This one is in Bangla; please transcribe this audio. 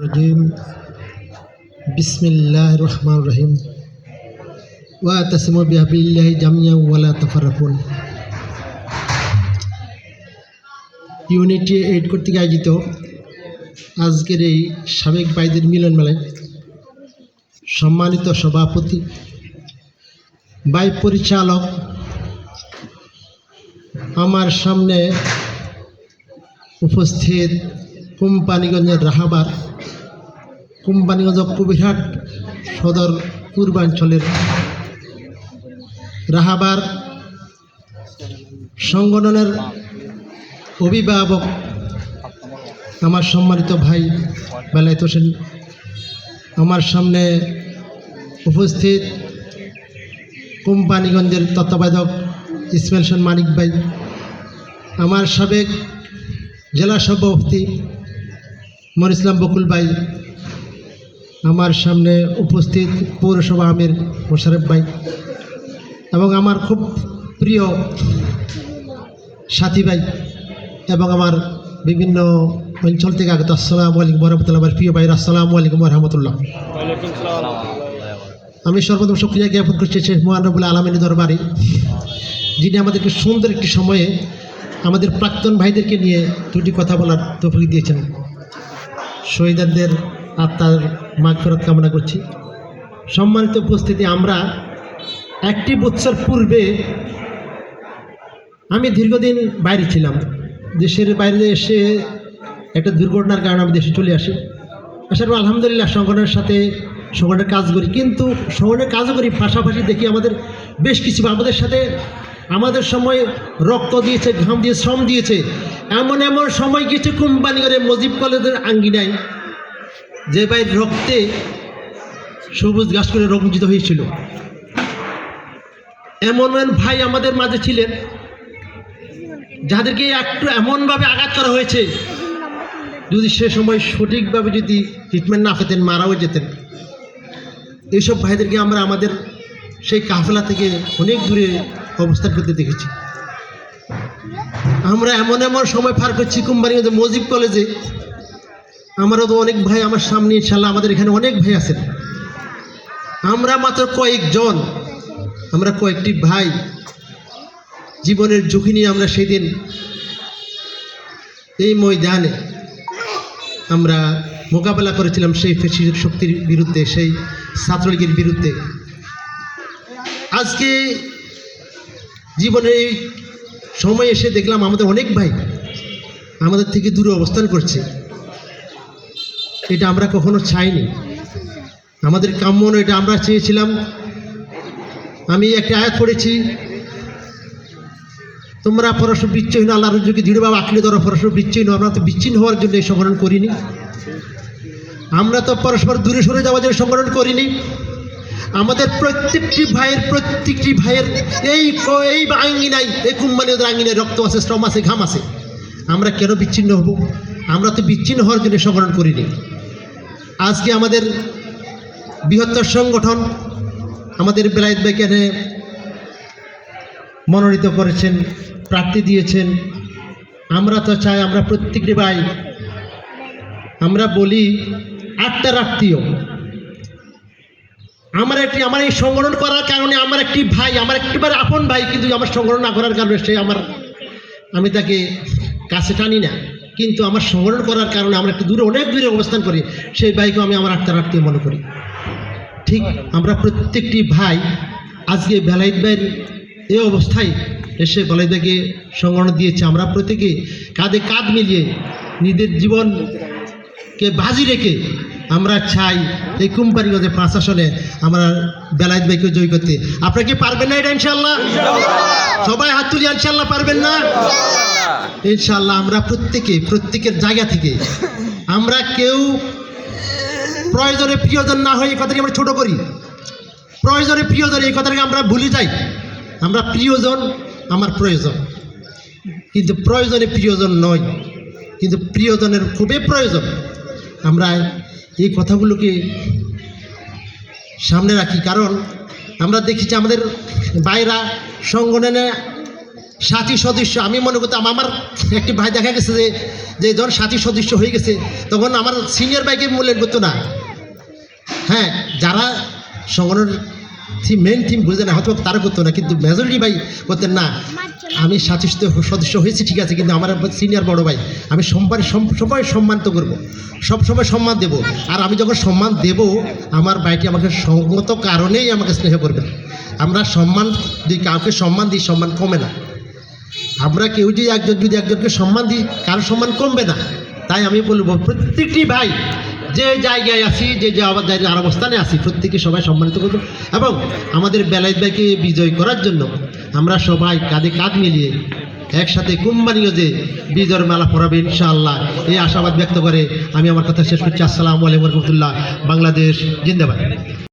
রহিম বিসমিল্লাহির রহমানির রহিম ওয়া তাসিমু বিহাবিল্লাহি জামিয়ান ওয়া লা তাফাররাকুন। ইউনিটি এইড কর্তৃক আয়োজিত আজকের এই সাবেক ভাইদের মিলন মেলায় সম্মানিত সভাপতি, ভাই পরিচালক, আমার সামনে উপস্থিত কোম্পানিগঞ্জের রাহাবার, কোম্পানিগঞ্জ কবিরহাট সদর পূর্বাঞ্চলের রাহাবার সংগঠনের অভিভাবক আমার সম্মানিত ভাই বেলায়েত হোসেন, আমার সামনে উপস্থিত কোম্পানিগঞ্জের তত্ত্বাবধায়ক ইসমাইল হোসেন মানিক ভাই, আমার সাবেক জেলা সভাপতি মনির ইসলাম বকুল ভাই, আমার সামনে উপস্থিত পৌরসভা আমির মোশারফ ভাই এবং আমার খুব প্রিয় সাথী ভাই এবং আমার বিভিন্ন অঞ্চল থেকে আগত আসসালামু আলাইকুম রহমতুল্লাহ, আমার প্রিয় ভাইয়ের আসসালামু আলাইকুম রহমতুল্লাহ। আমি সর্বপ্রথম শুকরিয়া জ্ঞাপন করছি শেখ মহান রব্বুল আলামিনের দরবারে, যিনি আমাদেরকে সুন্দর একটি সময়ে আমাদের প্রাক্তন ভাইদেরকে নিয়ে দুটি কথা বলার তৌফিক দিয়েছেন। শহীদদের আত্মার মাগফিরাত কামনা করছি। সম্মানিত উপস্থিতি, আমরা একটি বছর পূর্বে আমি দীর্ঘদিন বাইরে ছিলাম, দেশের বাইরে এসে একটা দুর্ঘটনার কারণে আমি দেশে চলে আসি। আসার পর আলহামদুলিল্লাহ সংগঠনের সাথে সংগঠনের কাজ করি, কিন্তু সংগঠনের কাজও করি পাশাপাশি দেখি আমাদের বেশ কিছু আমাদের সাথে আমাদের সময় রক্ত দিয়েছে, ঘাম দিয়ে, শ্রম দিয়েছে, এমন এমন সময় গিয়েছে কোম্পানিগঞ্জে মজিব কলেজের আঙ্গিনায় যে ভাই রক্তে সবুজ গাছ করে রঞ্জিত হয়েছিল। এমন এমন ভাই আমাদের মাঝে ছিলেন যাদেরকে একটু এমনভাবে আঘাত করা হয়েছে, যদি সে সময় সঠিকভাবে যদি ট্রিটমেন্ট না পেতেন মারাও যেতেন। এইসব ভাইদেরকে আমরা আমাদের সেই কাফেলা থেকে অনেক দূরে অবস্থান করতে দেখেছি। আমরা এমন এমন সময় পার করছি কোম্পানিগঞ্জ মজিব কলেজে, আমারও তো অনেক ভাই আমার সামনে, ইনশাল্লাহ আমাদের এখানে অনেক ভাই আছেন। আমরা মাত্র কয়েকজন, আমরা কয়েকটি ভাই জীবনের ঝুঁকি নিয়ে আমরা সেই দিন এই ময়দানে আমরা মোকাবেলা করেছিলাম সেই ফ্যাসিস্ট শক্তির বিরুদ্ধে, সেই ছাত্রলীগের বিরুদ্ধে। আজকে জীবনের এই সময় এসে দেখলাম আমাদের অনেক ভাই আমাদের থেকে দূরে অবস্থান করছে। এটা আমরা কখনো চাইনি, আমাদের কাম্য নয়, এটা আমরা চেয়েছিলাম। আমি একটা আয়াত পড়েছি, তোমরা পরস্পর বিচ্ছিন্ন আল্লাহর রজ্জুকে দৃঢ়ভাবে আঁকড়ে ধরো, পরস্পর বিচ্ছিন্ন। আমরা তো বিচ্ছিন্ন হওয়ার জন্য এই সংগঠন করিনি, আমরা তো পরস্পর দূরে সরে যাওয়ার জন্য সংগঠন করিনি। আমাদের প্রত্যেকটি ভাইয়ের এই আঙ্গিনায়, এই কোম্পানিদের আঙ্গিনায় রক্ত আছে, শ্রম আছে, ঘাম আছে। আমরা কেন বিচ্ছিন্ন হব? আমরা তো বিচ্ছিন্ন হওয়ার জন্য সংগঠন করিনি। আজকে আমাদের বৃহত্তর সংগঠন আমাদের বেলায়েত ভাইকে মনোনীত করেছেন, প্রার্থী দিয়েছেন। আমরা তো চাই আমরা প্রত্যেকটি ভাই, আমরা বলি আত্মার আত্মীয়। আমার এই সংগঠন করার কারণে আমার একটি ভাই, আমার একটিবার আপন ভাই, কিন্তু আমার সংগঠন না করার কারণে সে আমি তাকে কাছে টানি না, কিন্তু আমার সংগঠন করার কারণে আমরা একটু দূরে, অনেক দূরে অবস্থান করি, সেই ভাইকে আমি আমার আত্মার আত্মীয় মনে করি। ঠিক আমরা প্রত্যেকটি ভাই আজকে বেলায়েত ভাইয়ের এই অবস্থায় এসে বেলায়েত ভাইকে সংগঠন দিয়েছে। আমরা প্রত্যেকে কাঁধে কাঁধ মিলিয়ে নিজের জীবনকে বাজি রেখে আমরা চাই এই কোম্পানিগঞ্জে 5 আসনে আমরা বেলায়েত ভাইকে জয় করতে। আপনারা কি পারবেন না এটা? ইনশাল্লাহ সবাই হাত তুলি, ইনশাল্লাহ পারবেন না? ইনশাল্লাহ আমরা প্রত্যেকের জায়গা থেকে আমরা কেউ প্রয়োজনে প্রিয়জন না হয় এই কথাকে আমরা ছোট করি। প্রয়োজনে প্রিয়জন এই কথাটাকে আমরা ভুলে যাই। আমরা প্রিয়জন, আমার প্রয়োজন, কিন্তু প্রয়োজনে প্রিয়জন নয়, কিন্তু প্রিয়জনের খুবই প্রয়োজন। আমরা এই কথাগুলোকে সামনে রাখি, কারণ আমরা দেখেছি আমাদের ভাইরা সংগঠনে সাথী সদস্য আমি মনে করতাম আমার একটি ভাই দেখা গেছে যে যখন সাথী সদস্য হয়ে গেছে তখন আমার সিনিয়র ভাইকে মূল্যায়ন করতো না। হ্যাঁ, যারা সংগঠনের মেন থিম বুঝে না হয়তো তারা করতো না, কিন্তু মেজরিটি ভাই করতেন না। আমি সাথী সদস্য হয়েছি ঠিক আছে, কিন্তু আমার সিনিয়র বড় ভাই আমি সবাই সম্মান তো করবো, সবসময় সম্মান দেব। আর আমি যখন সম্মান দেব আমার ভাইটি আমাকে সঙ্গত কারণেই আমাকে স্নেহ করবে। আমরা সম্মান যদি কাউকে সম্মান দিই সম্মান কমে না। আমরা কেউ যদি একজনকে সম্মান দিই কারো সম্মান কমবে না। তাই আমি বলবো প্রত্যেকটি ভাই যে জায়গায় আছি, যে যার অবস্থানে আছি, প্রত্যেকে সবাই সম্মানিত করবো এবং আমাদের বেলায়েত ভাইকে বিজয় করার জন্য আমরা সবাই কাঁধে কাঁধ মিলিয়ে একসাথে কুম্বানীয় যে বিজয়ের মালা পরাবে ইনশাআল্লাহ, এই আশাবাদ ব্যক্ত করে আমি আমার কথা শেষ করছি। আসসালামু আলাইকুম ওয়া রাহমাতুল্লাহ। বাংলাদেশ জিন্দাবাদ।